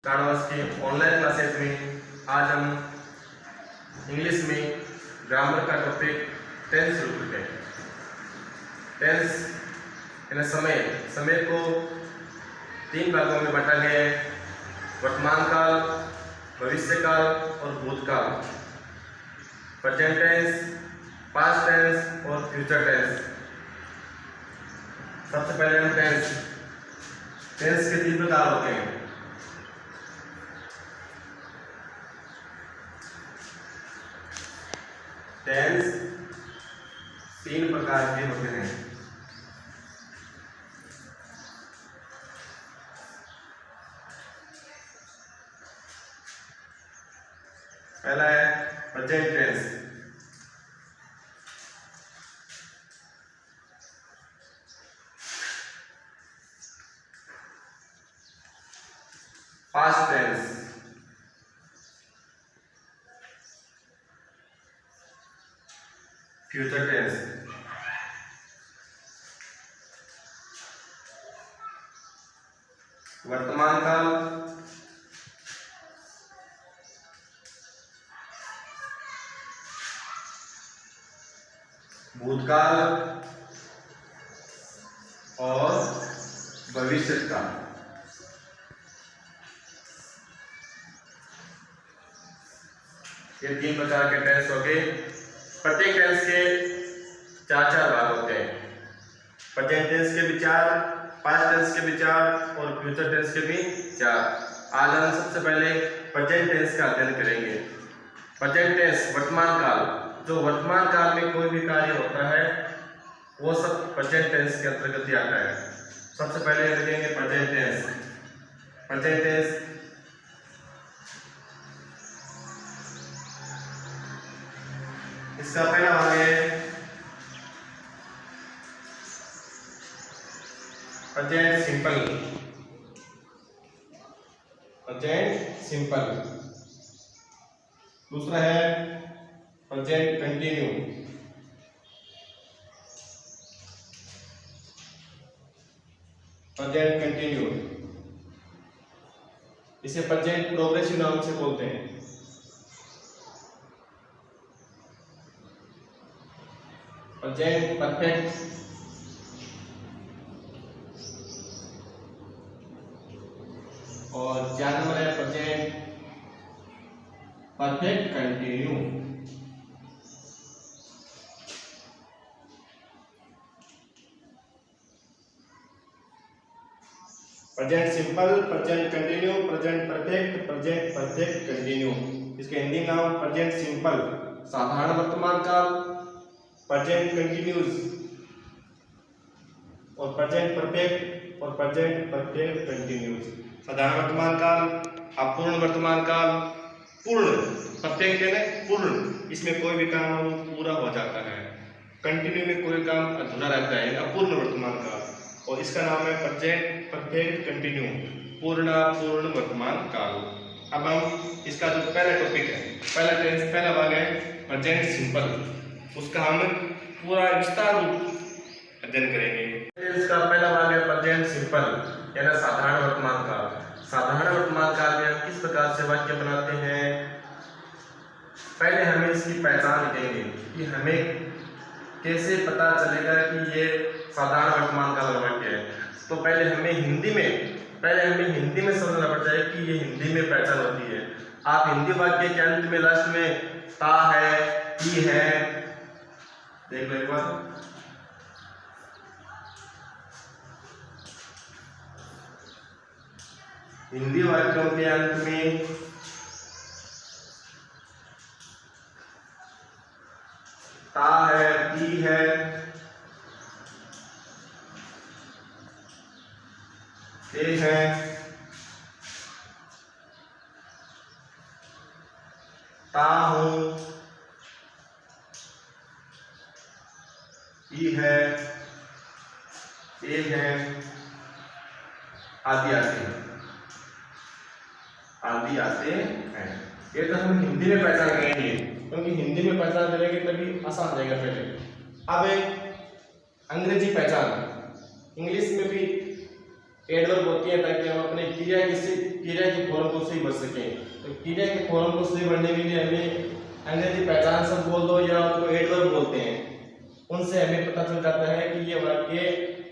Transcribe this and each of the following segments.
कार्डवर्स के online classes में आज हम इंग्लिश में ग्रामर का टॉपिक टेंस शुरू करते हैं। टेंस यानी समय को 3 भागों में बांटा गया है: वर्तमान काल, भविष्य काल और भूतकाल। प्रेजेंट टेंस, पास्ट टेंस और फ्यूचर टेंस। सबसे पहले हम टेंस के 3 प्रकार होते हैं। टेंस 3 प्रकार के होते हैं। पहला है present tense. Past tense. Future tense. वर्तमान काल, भूतकाल और भविष्य काल। ये 3 प्रकार के टेंस हो गए। प्रत्येक टेंस के 4 भाग होते हैं। प्रेजेंट टेंस के भी 4, पास्ट टेंस के भी 4 और फ्यूचर टेंस के भी 4। आज हम सबसे पहले प्रेजेंट टेंस का अध्ययन करेंगे। प्रेजेंट टेंस वर्तमान काल। जो वर्तमान काल में कोई भी कार्य होता है वो सब प्रेजेंट टेंस के अंतर्गत ही आता है। सबसे पहले देखेंगे प्रेजेंट टेंस। प्रेजेंट टेंस इसका पहला भाग है प्रेजेंट सिंपल। Present simple. दूसरा है प्रेजेंट कंटिन्यू। प्रेजेंट कंटिन्यू इसे प्रेजेंट प्रोग्रेसिव नाम से बोलते हैं। Present perfect. और 4 नंबर है present perfect continue. Present simple, present continue, present perfect, present perfect continue. इसके हिंदी नाम प्रेजेंट सिंपल साधारण वर्तमान काल, प्रेजेंट कंटिन्यूस और प्रेजेंट परफेक्ट और प्रेजेंट परफेक्ट कंटिन्यूस। साधारण वर्तमान काल, अपूर्ण वर्तमान काल, पूर्ण। परफेक्ट है ना पूर्ण, इसमें कोई भी काम पूरा हो जाता है। कंटिन्यू में कोई काम अधूरा रहता है, अपूर्ण वर्तमान काल। और इसका नाम है प्रेजेंट परफेक्ट कंटिन्यू, पूर्ण वर्तमान काल। अब हम इसका जो पहला टॉपिक है, पहला टेंस, पहला भाग है प्रेजेंट सिंपल। उसका हम पूरा विस्तार रूप अध्ययन करेंगे। टेंस का पहला भाग है प्रेजेंट सिंपल यानी साधारण वर्तमान काल। साधारण वर्तमान काल में हम किस प्रकार से वाक्य बनाते हैं? पहले हमें इसकी पहचान लिखेंगे कि हमें कैसे पता चलेगा कि ये साधारण वर्तमान काल वाक्य है। तो पहले हमें हिंदी में समझना पड़ता है कि ये हिंदी में पहचान होती है। आप हिंदी वाक्य के अंत में लास्ट में ता है, ही है, देख लो एक बार। हिंदी वाक्यों के अंत में ता है, ती है, ते है, ता हूं, ई है, ए है, आदि आते हैं। ये तो हम हिंदी में पहचान करेंगे, क्योंकि हिंदी में पहचान करेंगे तभी आसान हो जाएगा। पहले अब अंग्रेजी पहचान, इंग्लिश में भी एडवर्ब होती है ताकि हम अपने क्रिया की फॉर्म को सही भर सकें। तो क्रिया के फॉर्म को सही भरने के लिए हमें अंग्रेजी पहचान शब्द बोल दो या उनको एडवर्ब बोलते हैं, उनसे हमें पता चल जाता है कि ये वाक्य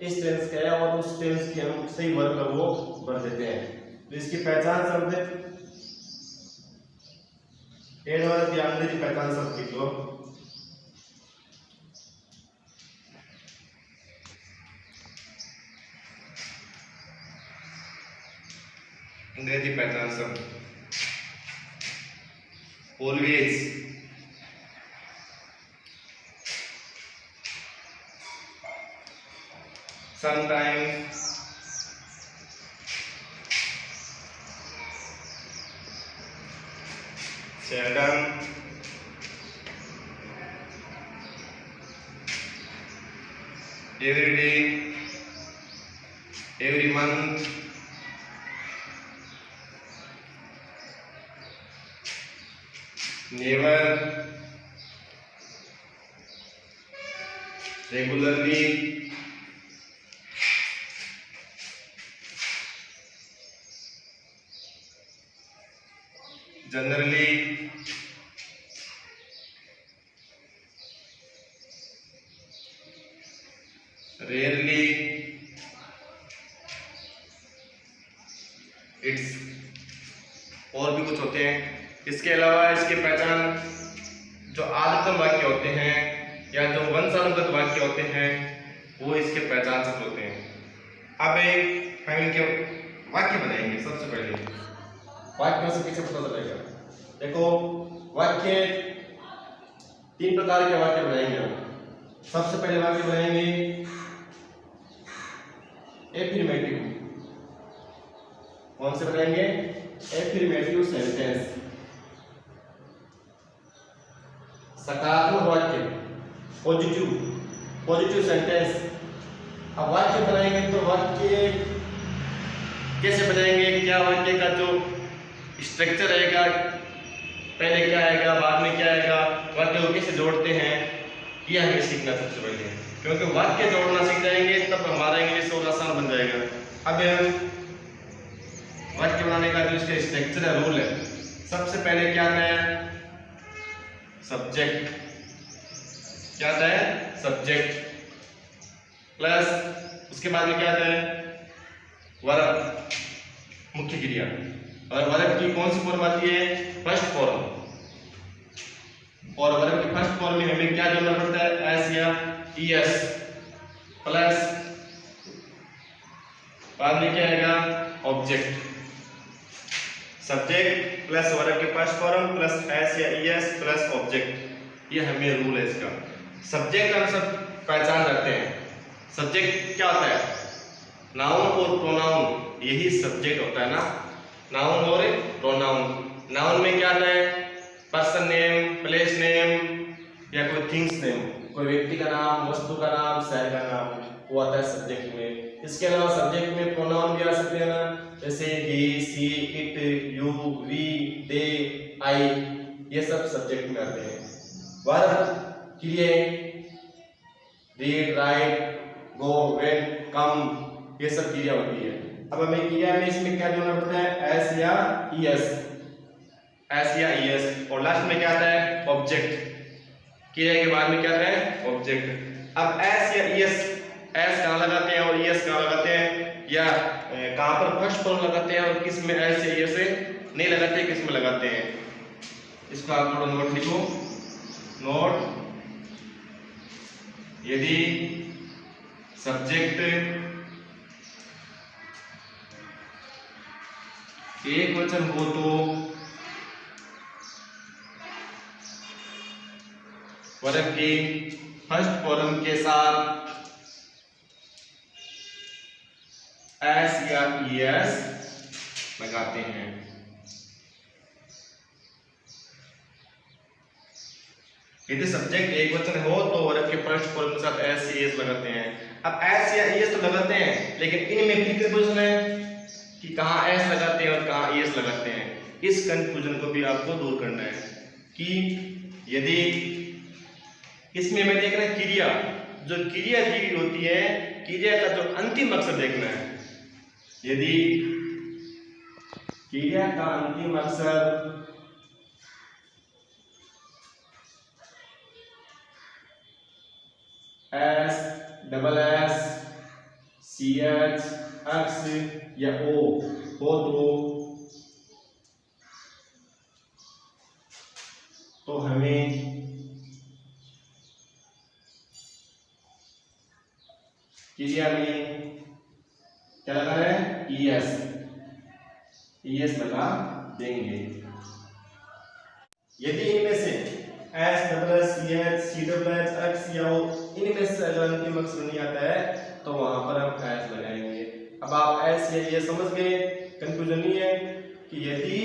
इस टेंस का है और उस टेंस के हम सही वर्ब वो भर देते हैं। तो इसकी पहचान शब्द एडवर्ब या अंग्रेजी पहचान शब्द लिख लो। अंग्रेजी पहचान शब्द always, sometimes, seldom, every day, every month, never, regularly, generally, rarely, it's, और भी कुछ होते हैं। इसके अलावा इसके पहचान जो आदतन वाक्य होते हैं या जो वंशानुगत वाक्य होते हैं वो इसके पहचान शब्द होते हैं। अब एक फैमिली के वाक्य बनाएंगे। सबसे पहले वाक्य से पीछे पता चलेगा। देखो वाक्य 3 प्रकार के वाक्य बनाएंगे हम। सबसे पहले वाक्य बनाएंगे एफर्मेटिव। कौन से बनाएंगे? एफर्मेटिव सेंटेंस, सकारात्मक वाक्य, पॉजिटिव सेंटेंस। अब वाक्य बनाएंगे तो वाक्य कैसे बनाएंगे, क्या वाक्य का जो स्ट्रक्चर रहेगा, पहले क्या आएगा बाद में क्या आएगा, वाक्य को कैसे जोड़ते हैं, यह हमें सीखना सबसे पहले। क्योंकि वाक्य जोड़ना सीख जाएंगे तब हमारा इंग्लिश और आसान बन जाएगा। अब हम वाक्य बनाने का जो इसका स्ट्रक्चर है, रूल है, सबसे पहले क्या आता है? सब्जेक्ट। क्या आता है? सब्जेक्ट प्लस उसके बाद में क्या आता है? वर्ब, मुख्य क्रिया। और वर्ब की कौन सी फॉर्म आती है? First form. और वर्ब की फर्स्ट फॉर्म में हमें क्या जोड़ना पड़ता है? एस या ईएस प्लस बाद में क्या आएगा? ऑब्जेक्ट। सब्जेक्ट प्लस वर्ब की फर्स्ट फॉर्म प्लस एस या ईएस प्लस ऑब्जेक्ट, ये हमें रूल है इसका। सब्जेक्ट हम सब पहचान रखते हैं। सब्जेक्ट क्या होता है? नाउन और प्रोनाउन, यही सब्जेक्ट होता है ना, नाउन और प्रोनाउन। नाउन में क्या आता है? पर्सन नेम, प्लेस नेम या कोई थिंग्स नेम, कोई व्यक्ति का नाम, वस्तु का नाम, शहर का नाम, वो आता है सब्जेक्ट में। इसके अलावा सब्जेक्ट में प्रोनाउन भी आ सकते हैं ना, जैसे ही, she, it, you, we, they, आई, ये सब सब्जेक्ट में आते हैं। वर्ब क्रिया, रीड, राइट, गो, वेंट, कम, ये सब क्रिया होती है। अब हमें क्रिया में इसमें क्या जोड़ना पड़ता है? एस या ईएस, एस या ईएस। और लास्ट में क्या आता है? ऑब्जेक्ट। क्रिया के बाद में क्या आता है? ऑब्जेक्ट। अब एस या ईएस, एस कहाँ लगाते हैं और ईएस कहाँ लगाते हैं, या कहाँ पर फर्स्ट फॉर्म लगाते हैं और किस में एस या ईएस नहीं लगाते, किस में लगाते हैं, इसको आप थोड़ा नोट लिखो। नोट, यदि सब्जेक्ट एक वचन हो तो वर्ब की फर्स्ट फॉर्म के साथ एस या ईएस लगाते हैं। यदि सब्जेक्ट एक वचन हो तो वर्ब के फर्स्ट फॉर्म के साथ एस या ईएस लगाते हैं। अब एस या ईएस तो लगाते हैं, लेकिन इनमें फिर कंफ्यूजन है कि कहाँ एस लगाते हैं और कहाँ ईएस लगाते हैं। इस कंफ्यूजन को भी आपको दूर करना है कि यदि इसमें हमें देखना है क्रिया, जो क्रिया दी होती है, क्रिया का जो अंतिम अक्षर देखना है। यदि क्रिया का अंतिम अक्षर s, double s, c H, x या ओ हो तो हमें क्रिया में क्या लगाना है? ईएस लगा देंगे। यदि इनमें से s, double s, c h, c double h, x या ओ इनमें से अगर अंतिम अक्षर नहीं आता है तो वहां पर हम एस लगाएंगे। अब आप एस या ये समझ गए, कंफ्यूजन नहीं है कि यदि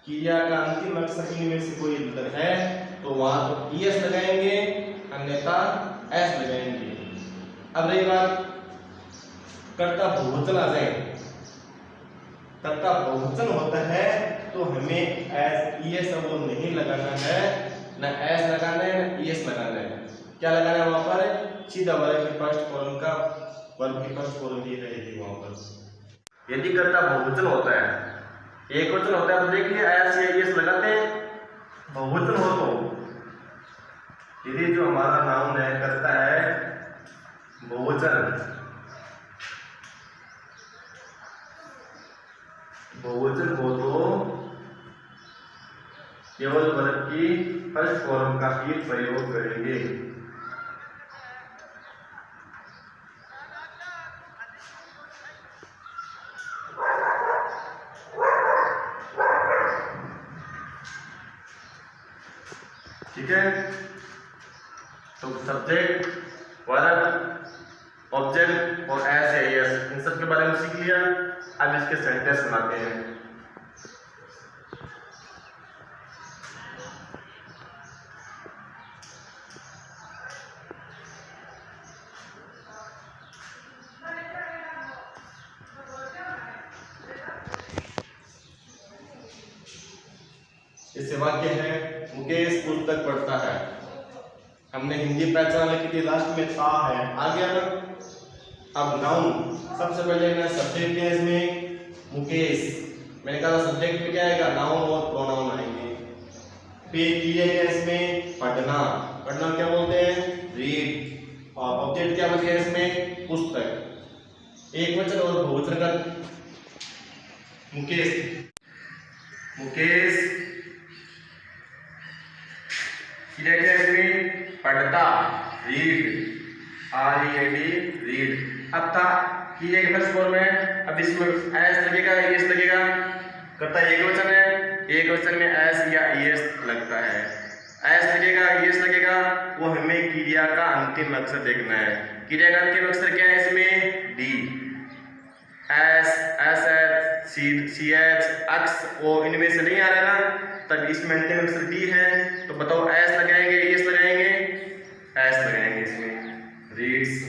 क्रिया का अंतिम अक्षर इनमें से कोई अंतर है तो वहां तो ईएस लगाएंगे, अन्यथा एस लगाएंगे। अब रही बात कर्ता बहुवचन आ जाए, कर्ता बहुवचन होता है तो हमें एस ईएस वो नहीं लगाना है, ना एस लगाना है ना ईएस लगाना है। क्या लगाना है वहां पर? सीधा वर्ग के फर्स्ट कॉलम का वर्ग की फर्स्ट कॉलम ही रहेगी वहां पर। यदि कर्ता बहुवचन होता है, एक वचन होता है तो देख लिया एस या ईएस लगाते हैं। बहुवचन हो तो यदि जो हमारा नाउन है कर्ता है बहुवचन हो तो केवल वर्ग की फर्स्ट फॉर्म का ही प्रयोग करेंगे। ठीक है, तो सब्जेक्ट, वर्ब, ऑब्जेक्ट और एस या एस इन सब के बारे में सीख लिया। अब इसके सेंटेंस बनाते हैं। इससे वाक्य है मुकेश पुस्तक पढ़ता है। हमने हिंदी पहचान लिखी थी, लास्ट में था है आ गया ना। अब नाउन सबसे पहले मैं सब्जेक्ट है इसमें मुकेश, मैंने कहा सब्जेक्ट में क्या आएगा? नाउन और प्रोनाउन आएंगे। फिर क्रिया है इसमें पढ़ना, पढ़ना क्या बोलते हैं? रीड। और ऑब्जेक्ट क्या बन गया इसमें? पुस्तक। एक वचन और बहुवचन का मुकेश, मुकेश क्रिया क्या इसमें? पढ़ता, रीड, READ, रीड। अब था कि एक फर्स्ट फॉर्म है, अब इसमें एस लगेगा, ईएस लगेगा। करता एक वचन है, एक वचन में एस या ईएस लगता है। एस लगेगा, ईएस लगेगा, वो हमें क्रिया का अंतिम अक्षर देखना है। क्रिया का अंतिम अक्षर क्या है इसमें? D. S, S H, C H, X, O इनमें से नहीं आ रहा ना, तब इसमें अंतिम अक्षर डी है। तो बताओ एस लगाएंगे, ईएस लगाएंगे? एस लगाएंगे इसमें। रीड्स।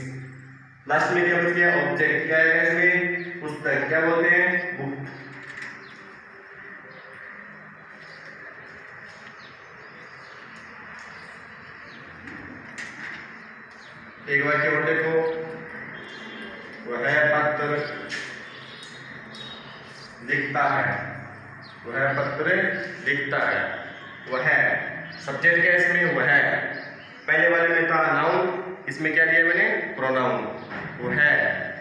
लास्ट में क्या बच गया? ऑब्जेक्ट। क्या है इसमें? पुस्तक। क्या बोलते हैं? बुक। एक वाक्य और देखो, वह पत्र लिखता है, वह पत्र लिखता है। वह सब्जेक्ट क्या है इसमें? वह। पहले वाले में था नाउन, इसमें क्या दिया मैंने? प्रोनाउन। वह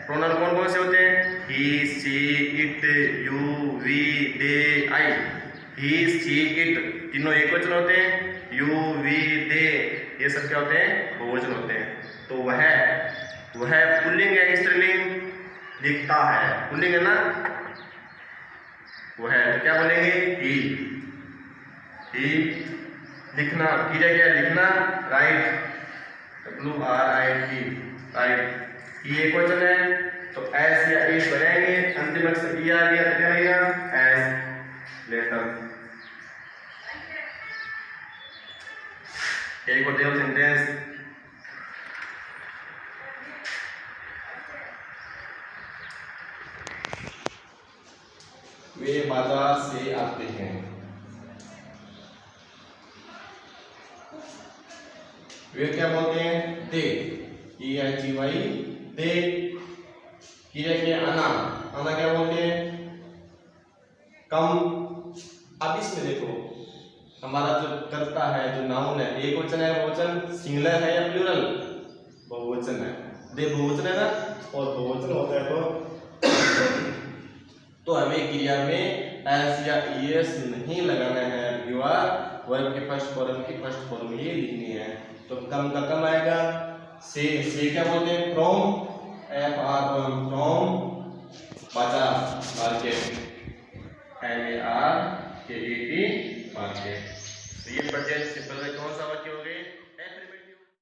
प्रोनाउन कौन कौन से होते हैं? He, she, it, you, we, they, I. He, she, it तीनों एक वचन होते हैं। यू, वी, दे ये सब क्या होते हैं? बहुवचन होते हैं। तो वह पुल्लिंग है स्त्रीलिंग? लिखता है, पुल्लिंग है ना। वह तो क्या बोलेंगे? ही। लिखना, क्रिया क्या? लिखना, राइट, WRIT, राइट। ये एक वचन है तो एस या एस बनाएंगे। अंतिम अक्षर ई आ गया तो क्या रहेगा? एस। लेटर। एक और देव सेंटेंस, वे बाजार से आते हैं। वे क्या बोलते हैं? दे। EIGY, दे। क्रिया के आना, आना क्या बोलते हैं, कम। अब इसमें देखो हमारा जो कर्ता है, जो नाउन है, एक वचन है, बहुवचन, सिंगुलर है या प्लूरल, बहुवचन है, दे बहुवचन है ना, और बहुवचन होता है तो हमें क्रिया में एस या ईएस नहीं लगाना है, वर्ब के फर्स्ट फॉर्म की फर्स्ट फॉर्म ये लिखनी है। तो कम का कम आएगा, से क्या बोलते हैं, फ्रॉम, फ्रॉम